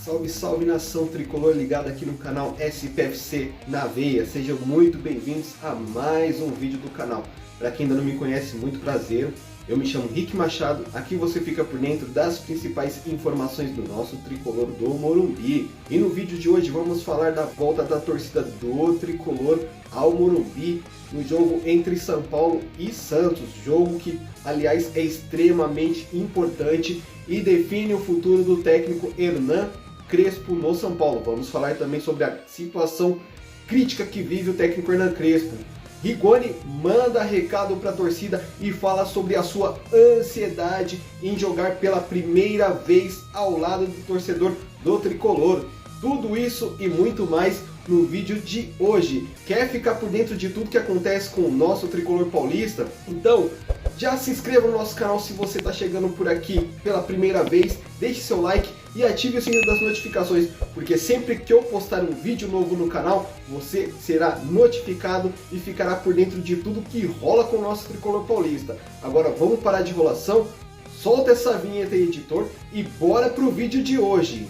Salve, salve nação tricolor ligada aqui no canal SPFC na veia. Sejam muito bem-vindos a mais um vídeo do canal. Para quem ainda não me conhece, muito prazer. Eu me chamo Rick Machado. Aqui você fica por dentro das principais informações do nosso tricolor do Morumbi. E no vídeo de hoje vamos falar da volta da torcida do tricolor ao Morumbi no jogo entre São Paulo e Santos. Jogo que, aliás, é extremamente importante e define o futuro do técnico Hernan Crespo no São Paulo. Vamos falar também sobre a situação crítica que vive o técnico Hernan Crespo. Rigoni manda recado para a torcida e fala sobre a sua ansiedade em jogar pela primeira vez ao lado do torcedor do tricolor. Tudo isso e muito mais no vídeo de hoje. Quer ficar por dentro de tudo que acontece com o nosso tricolor paulista? Então já se inscreva no nosso canal se você está chegando por aqui pela primeira vez, deixe seu like e ative o sininho das notificações, porque sempre que eu postar um vídeo novo no canal, você será notificado e ficará por dentro de tudo que rola com o nosso tricolor paulista. Agora vamos parar de enrolação, solta essa vinheta aí, editor, e bora pro vídeo de hoje.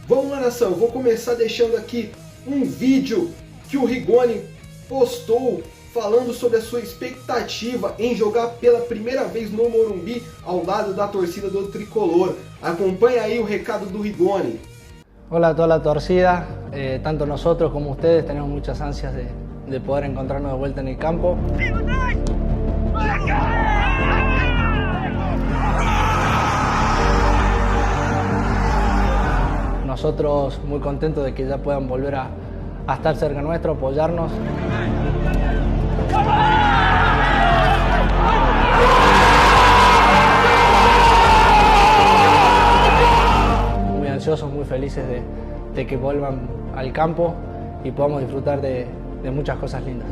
Vamos lá, nação, eu vou começar deixando aqui um vídeo que o Rigoni postou falando sobre a sua expectativa em jogar pela primeira vez no Morumbi ao lado da torcida do tricolor. Acompanha aí o recado do Rigoni. Hola a toda la torcida, tanto nosotros como ustedes tenemos muchas ansias de poder encontrarnos de vuelta en el campo. Nosotros muy contentos de que ya puedan volver a estar cerca nuestro, apoyarnos. Muy ansiosos, muy felices de que vuelvan al campo y podamos disfrutar de muchas cosas lindas.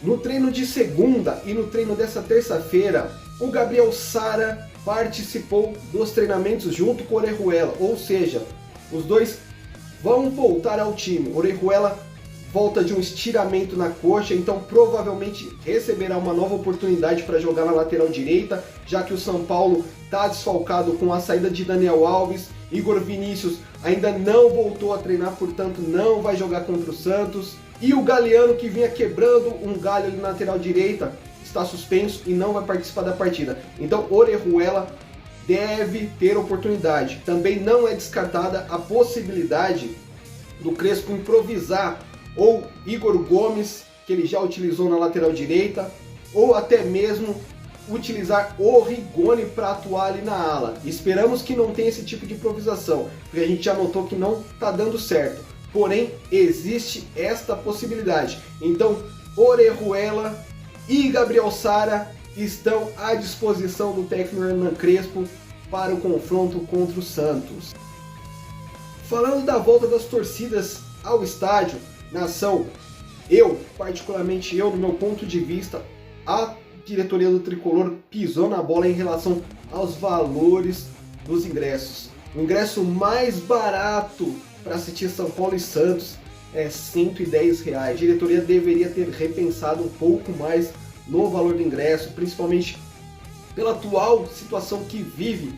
No treino de segunda e no treino dessa terça-feira, o Gabriel Sara participou dos treinamentos junto com o Orejuela, ou seja, os dois vão voltar ao time. O Orejuela volta de um estiramento na coxa, então provavelmente receberá uma nova oportunidade para jogar na lateral direita, já que o São Paulo está desfalcado com a saída de Daniel Alves. Igor Vinícius ainda não voltou a treinar, portanto não vai jogar contra o Santos. E o Galeano, que vinha quebrando um galho ali na lateral direita, está suspenso e não vai participar da partida. Então Orejuela deve ter oportunidade. Também não é descartada a possibilidade do Crespo improvisar ou Igor Gomes, que ele já utilizou na lateral direita, ou até mesmo utilizar o Rigoni para atuar ali na ala. Esperamos que não tenha esse tipo de improvisação, porque a gente já notou que não está dando certo. Porém, existe esta possibilidade. Então, Orejuela e Gabriel Sara estão à disposição do técnico Hernan Crespo para o confronto contra o Santos. Falando da volta das torcidas ao estádio, nação, particularmente eu, no meu ponto de vista, a diretoria do tricolor pisou na bola em relação aos valores dos ingressos. O ingresso mais barato para assistir São Paulo e Santos é R$110. A diretoria deveria ter repensado um pouco mais no valor do ingresso, principalmente pela atual situação que vive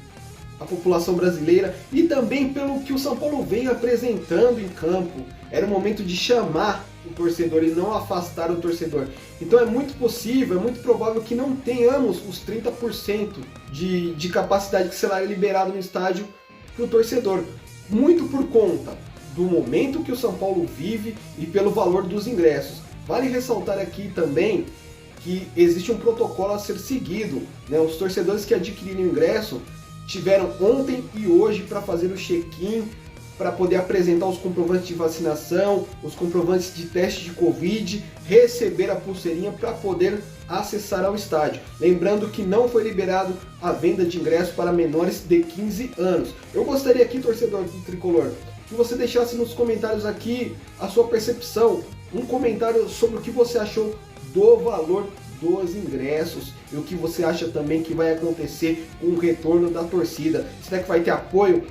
a população brasileira e também pelo que o São Paulo vem apresentando em campo. Era o momento de chamar o torcedor e não afastar o torcedor. Então é muito possível, é muito provável que não tenhamos os 30% de capacidade que será liberado no estádio para o torcedor. Muito por conta do momento que o São Paulo vive e pelo valor dos ingressos. Vale ressaltar aqui também que existe um protocolo a ser seguido, né? Os torcedores que adquiriram o ingresso tiveram ontem e hoje para fazer o check-in para poder apresentar os comprovantes de vacinação, os comprovantes de teste de Covid, receber a pulseirinha para poder acessar ao estádio. Lembrando que não foi liberado a venda de ingressos para menores de 15 anos. Eu gostaria aqui, torcedor do Tricolor, que você deixasse nos comentários aqui a sua percepção, um comentário sobre o que você achou do valor dos ingressos e o que você acha também que vai acontecer com o retorno da torcida. Será que vai ter apoio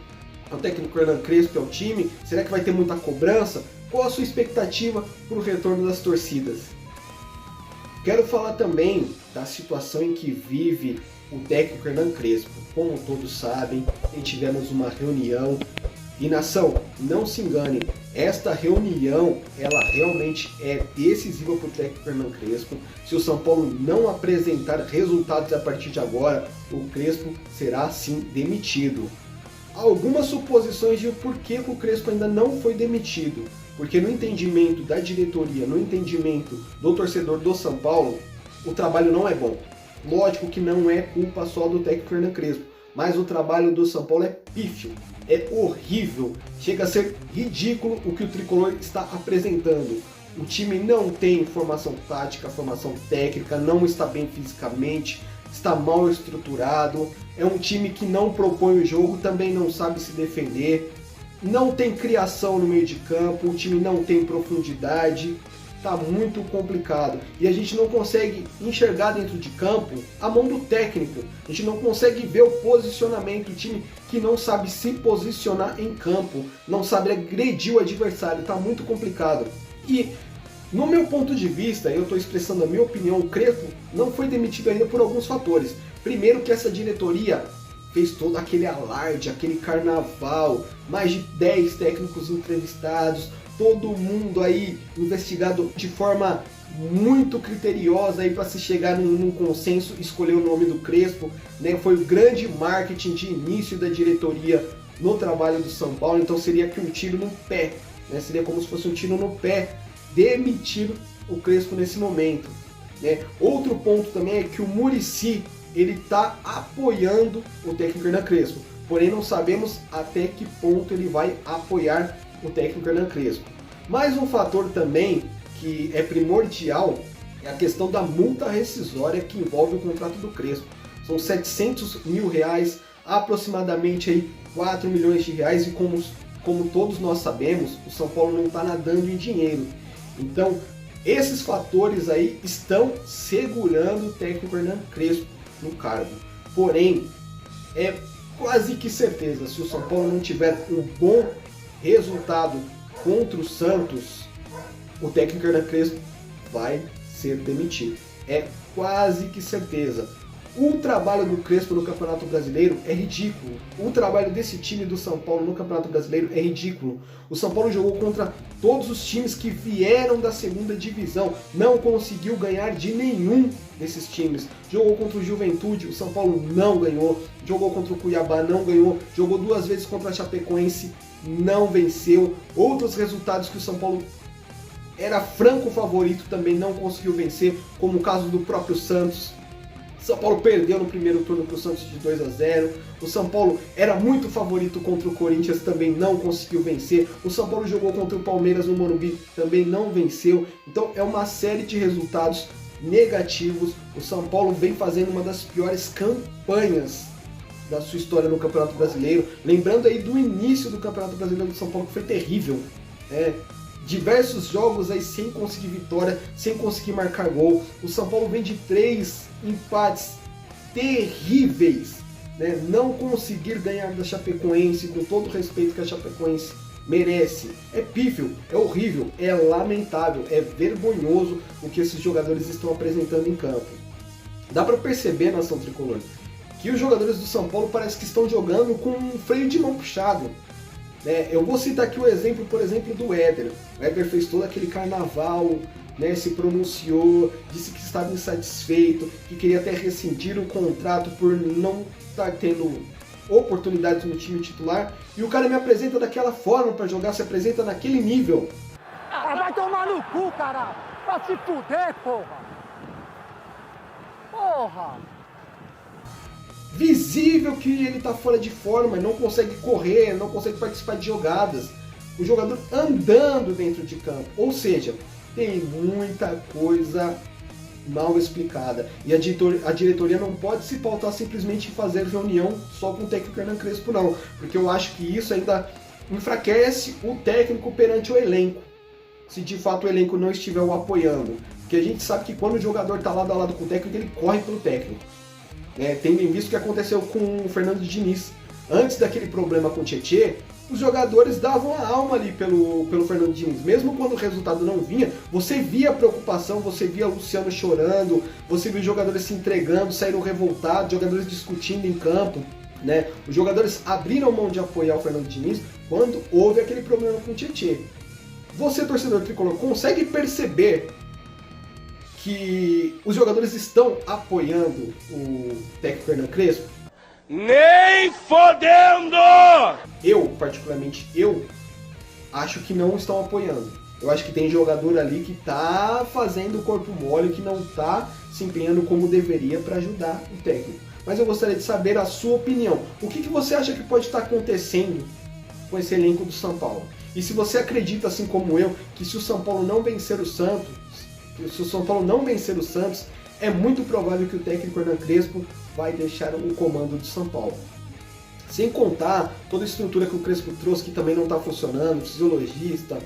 ao técnico Hernan Crespo e ao time? Será que vai ter muita cobrança? Qual a sua expectativa para o retorno das torcidas? Quero falar também da situação em que vive o técnico Hernan Crespo. Como todos sabem, tivemos uma reunião. E nação, não se engane, esta reunião ela realmente é decisiva para o técnico Hernan Crespo. Se o São Paulo não apresentar resultados a partir de agora, o Crespo será sim demitido. Há algumas suposições de por que o Crespo ainda não foi demitido. Porque no entendimento da diretoria, no entendimento do torcedor do São Paulo, o trabalho não é bom. Lógico que não é culpa só do técnico Hernan Crespo, mas o trabalho do São Paulo é pífio, é horrível, chega a ser ridículo o que o Tricolor está apresentando. O time não tem formação tática, formação técnica, não está bem fisicamente, está mal estruturado, é um time que não propõe o jogo, também não sabe se defender, não tem criação no meio de campo, o time não tem profundidade. Tá muito complicado e a gente não consegue enxergar dentro de campo a mão do técnico, a gente não consegue ver o posicionamento do time que não sabe se posicionar em campo, não sabe agredir o adversário, tá muito complicado. E no meu ponto de vista, eu estou expressando a minha opinião, o Crespo não foi demitido ainda por alguns fatores. Primeiro que essa diretoria fez todo aquele alarde, aquele carnaval, mais de 10 técnicos entrevistados, todo mundo aí investigado de forma muito criteriosa aí para se chegar num consenso, escolher o nome do Crespo, né? Foi o grande marketing de início da diretoria no trabalho do São Paulo, então seria aqui um tiro no pé, né? Seria como se fosse um tiro no pé demitir o Crespo nesse momento, né? Outro ponto também é que o Muricy ele está apoiando o técnico Hernan Crespo, porém não sabemos até que ponto ele vai apoiar o técnico Hernan Crespo. Mais um fator também que é primordial é a questão da multa rescisória que envolve o contrato do Crespo. São R$700 mil, aproximadamente aí 4 milhões de reais, e como todos nós sabemos, o São Paulo não está nadando em dinheiro. Então, esses fatores aí estão segurando o técnico Hernan Crespo no cargo. Porém, é quase que certeza, se o São Paulo não tiver um bom resultado contra o Santos, o técnico Hernan Crespo vai ser demitido. É quase que certeza. O trabalho do Crespo no Campeonato Brasileiro é ridículo. O trabalho desse time do São Paulo no Campeonato Brasileiro é ridículo. O São Paulo jogou contra todos os times que vieram da segunda divisão. Não conseguiu ganhar de nenhum desses times. Jogou contra o Juventude, o São Paulo não ganhou. Jogou contra o Cuiabá, não ganhou. Jogou 2 vezes contra a Chapecoense, não venceu. Outros resultados que o São Paulo era franco favorito também não conseguiu vencer, como o caso do próprio Santos. São Paulo perdeu no primeiro turno para o Santos de 2-0. O São Paulo era muito favorito contra o Corinthians, também não conseguiu vencer. O São Paulo jogou contra o Palmeiras no Morumbi, também não venceu. Então é uma série de resultados negativos. O São Paulo vem fazendo uma das piores campanhas da sua história no Campeonato Brasileiro. Lembrando aí do início do Campeonato Brasileiro do São Paulo, que foi terrível. Diversos jogos aí sem conseguir vitória, sem conseguir marcar gol. O São Paulo vem de 3 empates terríveis, né? Não conseguir ganhar da Chapecoense, com todo o respeito que a Chapecoense merece. É pífio, é horrível, é lamentável, é vergonhoso o que esses jogadores estão apresentando em campo. Dá para perceber, nação tricolor, que os jogadores do São Paulo parece que estão jogando com um freio de mão puxado. Eu vou citar aqui o exemplo, por exemplo, do Éder. O Éder fez todo aquele carnaval, né, se pronunciou, disse que estava insatisfeito, que queria até rescindir o contrato por não estar tendo oportunidades no time titular. E o cara me apresenta daquela forma para jogar, se apresenta naquele nível. Vai tomar no cu, caralho! Vai se fuder, porra! Porra! visível que ele está fora de forma, não consegue correr, não consegue participar de jogadas. O jogador andando dentro de campo. Ou seja, tem muita coisa mal explicada. E a diretoria não pode se pautar simplesmente em fazer reunião só com o técnico Hernan Crespo, não. Porque eu acho que isso ainda enfraquece o técnico perante o elenco. Se de fato o elenco não estiver o apoiando. Porque a gente sabe que quando o jogador está lado a lado com o técnico, ele corre pelo técnico. Tendo em vista o que aconteceu com o Fernando Diniz. Antes daquele problema com o Tietê, os jogadores davam a alma ali pelo Fernando Diniz. Mesmo quando o resultado não vinha, você via a preocupação, você via o Luciano chorando, você via os jogadores se entregando, saíram revoltados, jogadores discutindo em campo. Os jogadores abriram mão de apoiar o Fernando Diniz quando houve aquele problema com o Tietê. Você, torcedor tricolor, consegue perceber que os jogadores estão apoiando o técnico Hernan Crespo? Nem fodendo! Eu, particularmente, acho que não estão apoiando. Eu acho que tem jogador ali que tá fazendo o corpo mole, que não tá se empenhando como deveria para ajudar o técnico. Mas eu gostaria de saber a sua opinião. O que você acha que pode estar acontecendo com esse elenco do São Paulo? E se você acredita, assim como eu, que se o São Paulo não vencer o Santos, é muito provável que o técnico Hernan Crespo vai deixar o comando do São Paulo. Sem contar toda a estrutura que o Crespo trouxe, que também não está funcionando, fisiologista,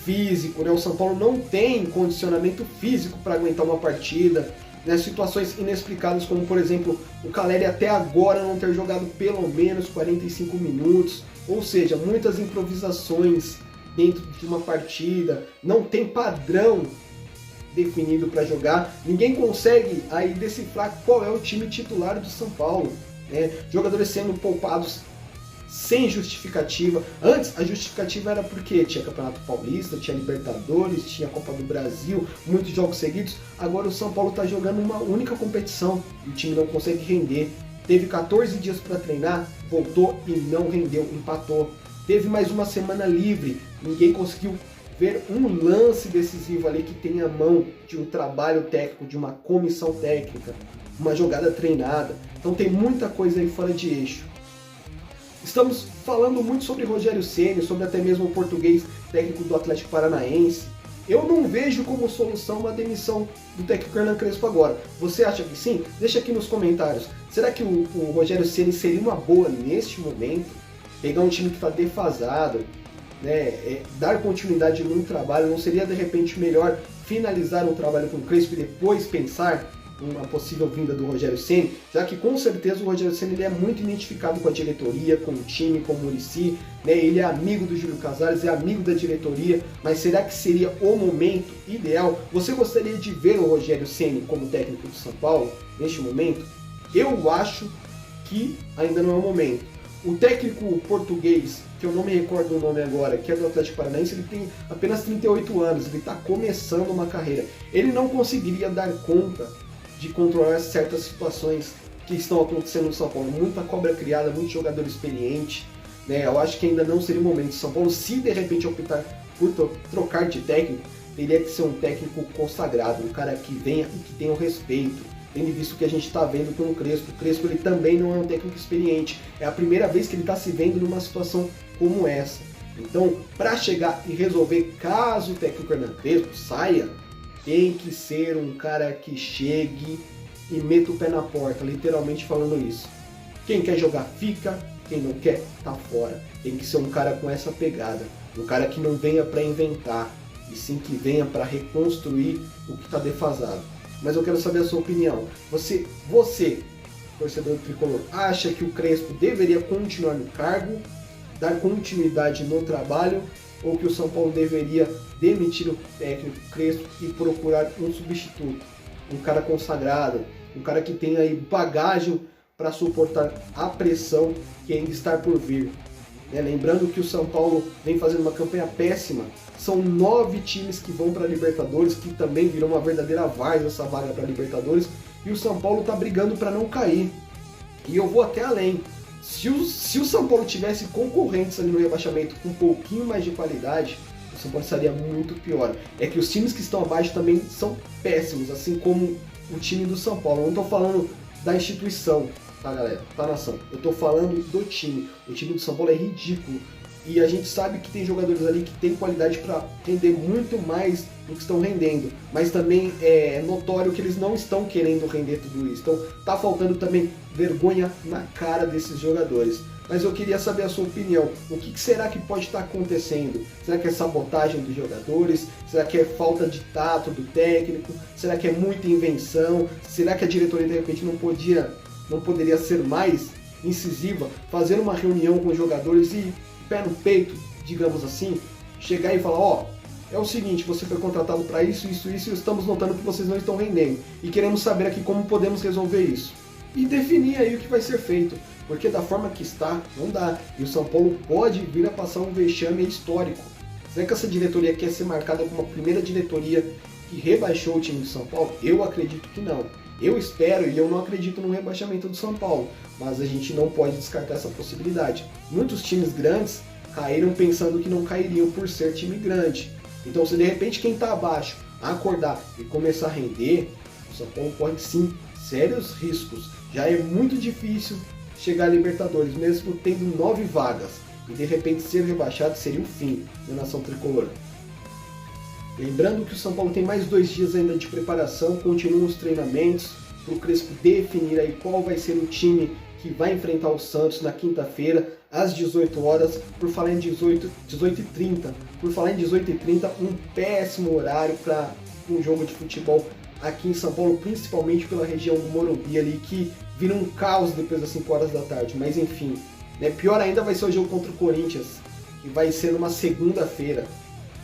físico, O São Paulo não tem condicionamento físico para aguentar uma partida, Situações inexplicáveis como, por exemplo, o Caleri até agora não ter jogado pelo menos 45 minutos, ou seja, muitas improvisações dentro de uma partida, não tem padrão definido para jogar, ninguém consegue aí decifrar qual é o time titular do São Paulo, Jogadores sendo poupados sem justificativa. Antes a justificativa era porque tinha Campeonato Paulista, tinha Libertadores, tinha Copa do Brasil, muitos jogos seguidos. Agora o São Paulo está jogando uma única competição e o time não consegue render. Teve 14 dias para treinar, voltou e não rendeu, empatou. Teve mais uma semana livre, ninguém conseguiu ver um lance decisivo ali que tenha a mão de um trabalho técnico, de uma comissão técnica, uma jogada treinada. Então tem muita coisa aí fora de eixo. Estamos falando muito sobre Rogério Ceni, sobre até mesmo o português técnico do Atlético Paranaense. Eu não vejo como solução uma demissão do técnico Hernan Crespo agora. Você acha que sim? Deixa aqui nos comentários. Será que o Rogério Ceni seria uma boa neste momento? Pegar um time que está defasado, dar continuidade no trabalho, não seria de repente melhor finalizar um trabalho com o Crespo e depois pensar uma possível vinda do Rogério Ceni, já que com certeza o Rogério Ceni ele é muito identificado com a diretoria, com o time, com o Muricy, ele é amigo do Júlio Casares, é amigo da diretoria, mas será que seria o momento ideal? Você gostaria de ver o Rogério Ceni como técnico do São Paulo neste momento? Eu acho que ainda não é o momento. O técnico português, que eu não me recordo o nome agora, que é do Atlético Paranaense, ele tem apenas 38 anos, ele está começando uma carreira. Ele não conseguiria dar conta de controlar certas situações que estão acontecendo no São Paulo. Muita cobra criada, muito jogador experiente. Eu acho que ainda não seria o momento. São Paulo, se de repente optar por trocar de técnico, teria que ser um técnico consagrado, um cara que venha e que tenha o respeito. Tendo visto que a gente está vendo com o Crespo. O Crespo ele também não é um técnico experiente. É a primeira vez que ele está se vendo numa situação como essa. Então, para chegar e resolver, caso o técnico Hernan Crespo saia, tem que ser um cara que chegue e meta o pé na porta, literalmente falando isso. Quem quer jogar fica, quem não quer tá fora. Tem que ser um cara com essa pegada, um cara que não venha para inventar, e sim que venha para reconstruir o que está defasado. Mas eu quero saber a sua opinião. Você, torcedor tricolor, acha que o Crespo deveria continuar no cargo, dar continuidade no trabalho, ou que o São Paulo deveria demitir o técnico Crespo e procurar um substituto, um cara consagrado, um cara que tenha aí bagagem para suportar a pressão que ainda está por vir. Lembrando que o São Paulo vem fazendo uma campanha péssima, são 9 times que vão para a Libertadores, que também virou uma verdadeira várzea essa vaga para a Libertadores, e o São Paulo está brigando para não cair. E eu vou até além. Se o São Paulo tivesse concorrentes ali no rebaixamento com um pouquinho mais de qualidade, o São Paulo estaria muito pior. É que os times que estão abaixo também são péssimos, assim como o time do São Paulo. Eu não estou falando da instituição, tá galera? Tá nação. Eu tô falando do time. O time do São Paulo é ridículo. E a gente sabe que tem jogadores ali que tem qualidade para render muito mais do que estão rendendo. Mas também é notório que eles não estão querendo render tudo isso. Então tá faltando também vergonha na cara desses jogadores. Mas eu queria saber a sua opinião. O que será que pode estar acontecendo? Será que é sabotagem dos jogadores? Será que é falta de tato do técnico? Será que é muita invenção? Será que a diretoria de repente não poderia ser mais incisiva, fazer uma reunião com os jogadores e pé no peito, digamos assim, chegar e falar, ó, é o seguinte, você foi contratado para isso, e estamos notando que vocês não estão rendendo e queremos saber aqui como podemos resolver isso. E definir aí o que vai ser feito, porque da forma que está, não dá. E o São Paulo pode vir a passar um vexame histórico. Será que essa diretoria quer ser marcada como a primeira diretoria que rebaixou o time do São Paulo? Eu acredito que não. Eu espero e eu não acredito no rebaixamento do São Paulo, mas a gente não pode descartar essa possibilidade. Muitos times grandes caíram pensando que não cairiam por ser time grande. Então se de repente quem está abaixo acordar e começar a render, o São Paulo pode sim sérios riscos. Já é muito difícil chegar a Libertadores, mesmo tendo 9 vagas, e de repente ser rebaixado seria o fim da nação tricolor. Lembrando que o São Paulo tem mais 2 dias ainda de preparação, continuam os treinamentos para o Crespo definir aí qual vai ser o time que vai enfrentar o Santos na quinta-feira às 18 horas, por falar em 18h30, um péssimo horário para um jogo de futebol aqui em São Paulo, principalmente pela região do Morumbi ali, que vira um caos depois das 5 horas da tarde, mas enfim, né? Pior ainda vai ser o jogo contra o Corinthians, que vai ser numa segunda-feira.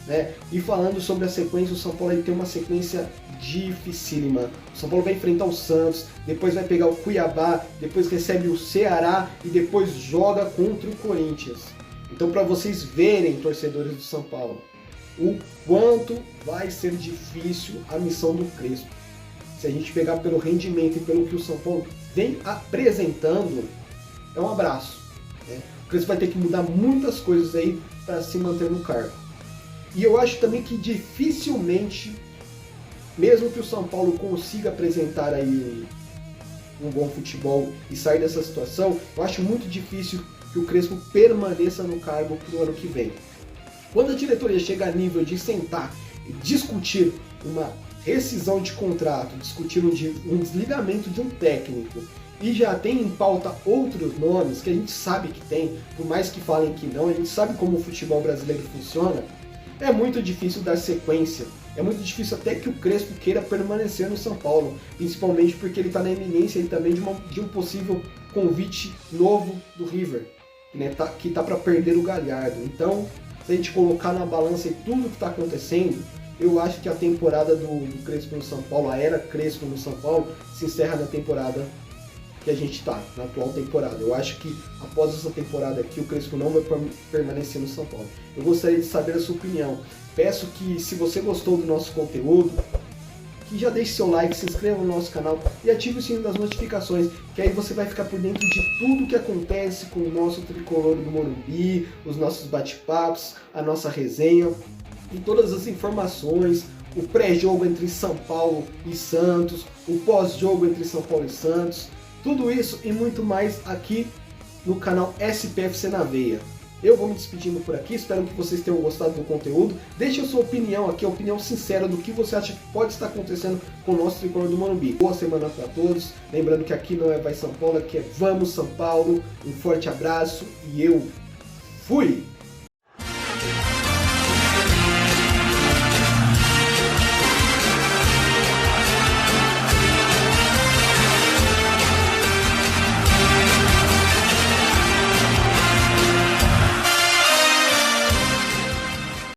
Né? E falando sobre a sequência, o São Paulo aí tem uma sequência dificílima. O São Paulo vai enfrentar o Santos, depois vai pegar o Cuiabá, depois recebe o Ceará e depois joga contra o Corinthians. Então, para vocês verem, torcedores do São Paulo, o quanto vai ser difícil a missão do Crespo. Se a gente pegar pelo rendimento e pelo que o São Paulo vem apresentando, é um abraço. Né? O Crespo vai ter que mudar muitas coisas aí para se manter no cargo. E eu acho também que dificilmente, mesmo que o São Paulo consiga apresentar aí um bom futebol e sair dessa situação, eu acho muito difícil que o Crespo permaneça no cargo para o ano que vem. Quando a diretoria chega a nível de sentar e discutir uma rescisão de contrato, discutir um desligamento de um técnico, e já tem em pauta outros nomes que a gente sabe que tem, por mais que falem que não, a gente sabe como o futebol brasileiro funciona, é muito difícil dar sequência, é muito difícil até que o Crespo queira permanecer no São Paulo, principalmente porque ele está na iminência também de um possível convite novo do River, né, que está para perder o Galhardo. Então, se a gente colocar na balança e tudo que está acontecendo, eu acho que a temporada do Crespo no São Paulo, a era Crespo no São Paulo, se encerra na temporada que a gente está, na atual temporada. Eu acho que após essa temporada aqui, o Crespo não vai permanecer no São Paulo. Eu gostaria de saber a sua opinião. Peço que, se você gostou do nosso conteúdo, que já deixe seu like, se inscreva no nosso canal e ative o sininho das notificações, que aí você vai ficar por dentro de tudo que acontece com o nosso tricolor do Morumbi, os nossos bate-papos, a nossa resenha e todas as informações, o pré-jogo entre São Paulo e Santos, o pós-jogo entre São Paulo e Santos, tudo isso e muito mais aqui no canal SPFC na Veia. Eu vou me despedindo por aqui, espero que vocês tenham gostado do conteúdo. Deixe a sua opinião aqui, a opinião sincera do que você acha que pode estar acontecendo com o nosso tricolor do Morumbi. Boa semana para todos, lembrando que aqui não é Vai São Paulo, aqui é Vamos São Paulo. Um forte abraço e eu fui!